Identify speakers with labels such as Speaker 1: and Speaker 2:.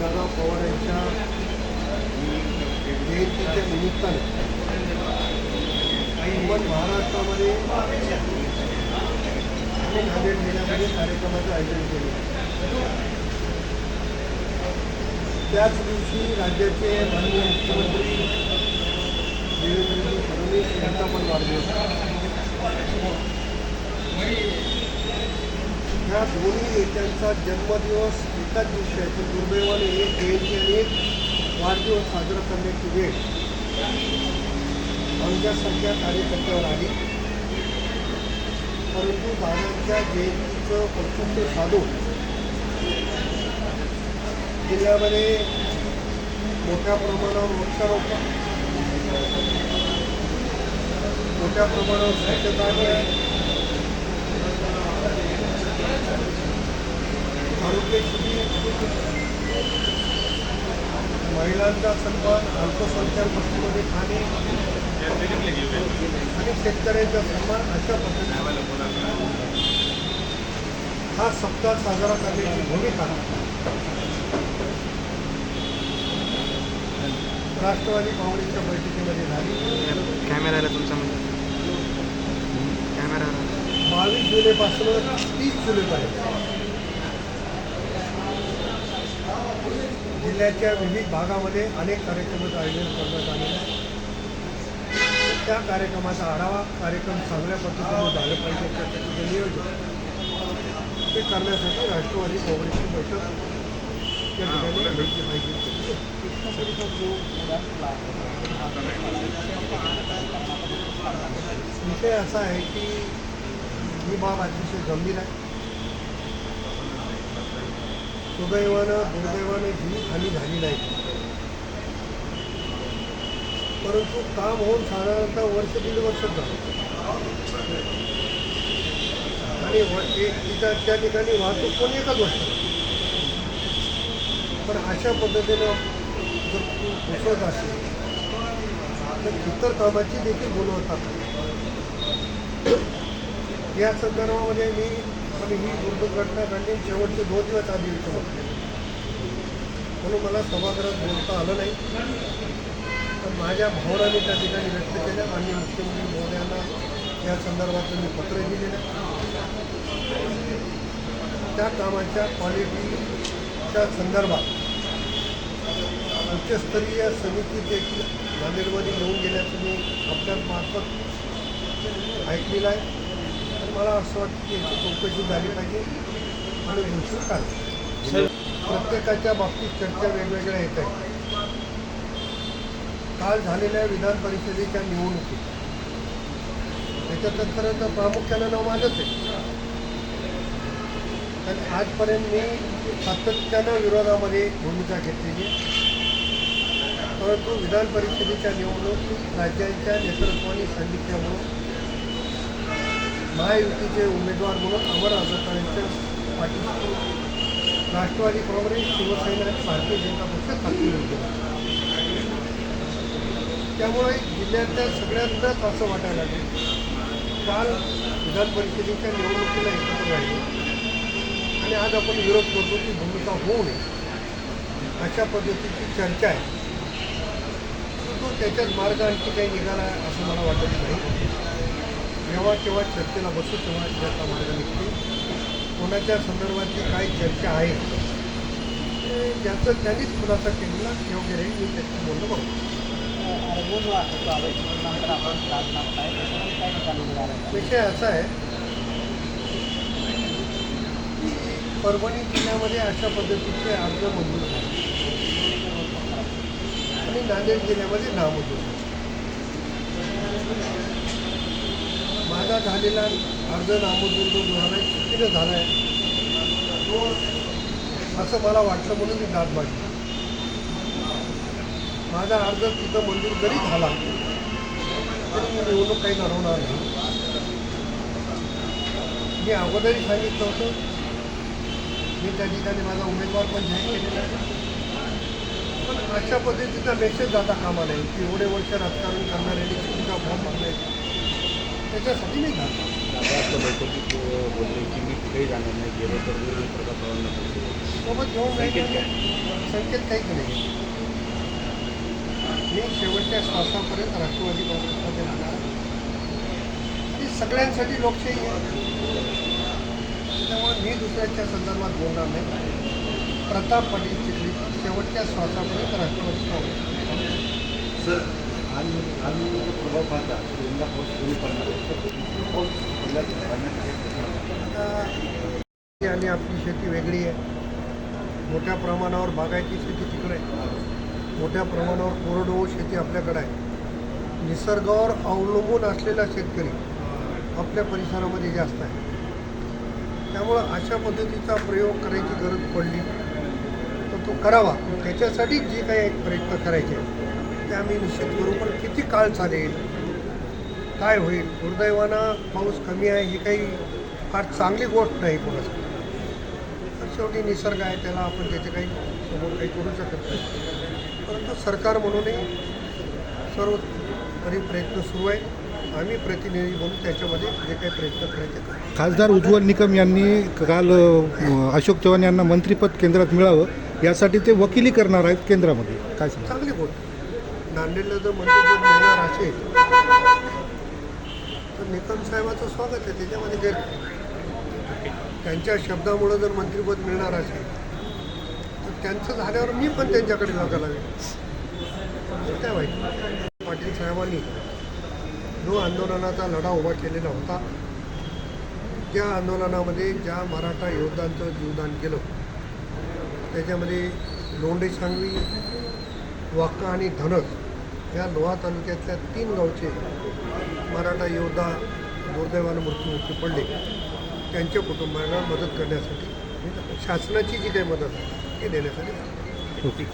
Speaker 1: दादा पवार यांच्या जयंतीच्या निमित्ताने पण महाराष्ट्रामध्ये आणि नांदेड जिल्ह्यामध्ये कार्यक्रमाचं आयोजन केले. त्याच दिवशी राज्याचे माननीय मुख्यमंत्री देवेंद्रजी फडणवीस यांचा पण वाढदिवस. ह्या दोन्ही नेत्यांचा जन्मदिवस एकाच दिवशी आहे, पण दुर्दैवाने एक जयंती आणि एक वाढदिवस साजरा करण्याची वेळ आमच्यासारख्या कार्यकर्त्यावर आली. परंतु दादांच्या जयंतीचं औचित्य साधून जिल्ह्यामध्ये मोठ्या प्रमाणावर वृक्षारोपण, मोठ्या प्रमाणावर स्वच्छता, आरोग्य शिबिर, महिलांचा सन्मान, अल्पसंख्याक वस्तीमध्ये खाणे आणि शेतकऱ्यांचा सन्मान अशा पद्धतीने हा सप्ताह साजरा करण्याची भूमिका राष्ट्रवादी काँग्रेसच्या बैठकीमध्ये झाली.
Speaker 2: कॅमेराला तुमचा कॅमेरा
Speaker 1: 22 जुलैपासून 30 जुलैपर्यंत जिल्ह्याच्या विविध भागामध्ये अनेक कार्यक्रमाचं आयोजन करण्यात आलेलं आहे. त्या कार्यक्रमाचा आढावा, कार्यक्रम चांगल्या पद्धतीने झालं पाहिजे त्यासाठी नियोजन ते करण्यासाठी राष्ट्रवादी काँग्रेसची बैठक त्या ठिकाणी घेतली पाहिजे. विषय असा आहे की ही बाब अतिशय गंभीर आहे. सुदैवानं दुर्दैवानं जीवितहानी झाली नाही, परंतु काम होऊन साधारणतः वर्ष दीड वर्ष झालं आणि त्या ठिकाणी वाहतूक पण एकच वर्ष. पण अशा पद्धतीनं जर तू घुसत असेल तर इतर कामाची देखील गुणवत्ता. या संदर्भामध्ये ही दुर्घटना घडली शेवटचे 2 दिवस आधी म्हटले, म्हणून मला सभागृहात बोलता आलं नाही. पण माझ्या भावना मी त्या ठिकाणी व्यक्त केल्या. माननीय मुख्यमंत्री महोदयांना या संदर्भात मी पत्र दिलेलं आहे. त्या कामाच्या क्वालिटीच्या संदर्भात उच्चस्तरीय समिती देखील नांदेडमध्ये येऊन गेल्याचं मी आपल्यामार्फत ऐकलेलं आहे. तर मला असं वाटतं की याची चौकशी झाली पाहिजे आणि दोषी काय प्रत्येकाच्या बाबतीत चर्चा वेगवेगळ्या येत आहेत. काल झालेल्या विधान परिषदेच्या निवडणुकीत त्याच्यात खरं तर प्रामुख्यानं नाव माझंच आहे. आणि आजपर्यंत मी सातत्यानं विरोधामध्ये भूमिका घेतलेली आहे. परंतु विधान परिषदेच्या निवडणुकीत राज्यांच्या नेतृत्वाने सांगितल्यामुळं महायुतीचे उमेदवार म्हणून अमर आझादांच्या पाठीशी राष्ट्रवादी काँग्रेस, शिवसेना आणि भारतीय जनता पक्ष खात्री होते. त्यामुळे जिल्ह्यातल्या सगळ्यांनाच असं वाटायला लागेल. काल विधान परिषदेच्या निवडणुकीला एकत्र राहिलो आणि आज आपण विरोध करतो की भूमिका होऊ नये अशा पद्धतीची चर्चा आहे. तो त्याच्यात मार्ग आणखी काही निघाला असं मला वाटत नाही. जेव्हा केव्हा चर्चेला बसू तेव्हा त्याचा मार्ग निघते. कोणाच्या संदर्भातली काय चर्चा आहे ज्याचं त्यांनीच खुलासा केलेला योग्य राहील. मी त्याचं बोलणं बघतो. विषय असा आहे की परभणी जिल्ह्यामध्ये अशा पद्धतीचे अर्ज मंजूर झाले आणि नांदेड जिल्ह्यामध्ये नामंजूर झाले. माझा झालेला अर्ज नामंजूर जो झाला आहे चुकीनं झाला आहे असं मला वाटलं म्हणून मी दाद मागली. माझा अर्ज तिथं मंजूर जरी झाला तरी मी निवडणूक काही लढवणार नाही. मी अगोदरही सांगितलं होतं. मी त्या ठिकाणी माझा उमेदवार पण जाहीर केलेला आहे. पण अशा पद्धतीचा मेसेज जाता कामा नाही की एवढे वर्ष राजकारण करणाऱ्यांनी चुकीचा फॉर्म भरले त्याच्यासाठी मी घालतो.
Speaker 3: बैठकीत बोलले की मी कुठेही जाणार नाही, गेलो तर मी प्रताप पवारांना
Speaker 1: सोबत घेऊन जाईल. संकेत काहीच नाही. मी शेवटच्या श्वासापर्यंत राष्ट्रवादी काँग्रेसमध्ये राहणार. ती सगळ्यांसाठी लोकशाही आहे. त्यामुळे मी दुसऱ्याच्या संदर्भात बोलणार नाही. प्रताप पाटील चिखली शेवटच्या श्वासापर्यंत राष्ट्रवादी काँग्रेस.
Speaker 2: सर आणि प्रभाव पाहता यंदा पाऊस कमी पडणार आहे.
Speaker 1: आणि आपली शेती वेगळी आहे. मोठ्या प्रमाणावर बागायती शेती तिकडे आहे. मोठ्या प्रमाणावर कोरडवाहू शेती आपल्याकडे आहे. निसर्गावर अवलंबून असलेला शेतकरी आपल्या परिसरामध्ये जास्त आहे. त्यामुळं अशा पद्धतीचा प्रयोग करायची गरज पडली तर तो करावा. त्याच्यासाठी जे काही प्रयत्न करायचे ते आम्ही निश्चित करू. पण किती काळ चालेल, काय होईल, दुर्दैवानं पाऊस कमी आहे ही काही फार चांगली गोष्ट नाही कोणासाठी. तर शेवटी निसर्ग आहे, त्याला आपण त्याचे काही समोर काही करू शकत नाही. परंतु सरकार म्हणूनही सर्वतरी प्रयत्न सुरू आहे. आम्ही प्रतिनिधी म्हणून त्याच्यामध्ये जे काही प्रयत्न करायचे ते.
Speaker 3: खासदार उज्ज्वल निकम यांनी काल अशोक चव्हाण यांना मंत्रिपद केंद्रात मिळावं यासाठी ते वकिली करणार आहेत केंद्रामध्ये. काय सांगा?
Speaker 1: चांगली गोष्ट. नांदेडला जर मंत्रिपद मिळणार असेल तर निकम साहेबाचं स्वागत आहे. त्याच्यामध्ये गैर त्यांच्या शब्दामुळं जर मंत्रिपद मिळणार असेल तर त्यांचं झाल्यावर मी पण त्यांच्याकडे जागा लागेल. काय वाईट. पाटील साहेबांनी जो आंदोलनाचा लढा उभा केलेला होता, त्या आंदोलनामध्ये ज्या मराठा योद्धांचं जीवदान केलं त्याच्यामध्ये लोंढे सांगवी, वाका आणि धनस या लोहा तालुक्यातल्या 3 गावचे मराठा योद्धा दुर्दैवानं मृत्यूमुखी पडले. त्यांच्या कुटुंबाला मदत करण्यासाठी शासनाची जी काही मदत आहे ती देण्यासाठी.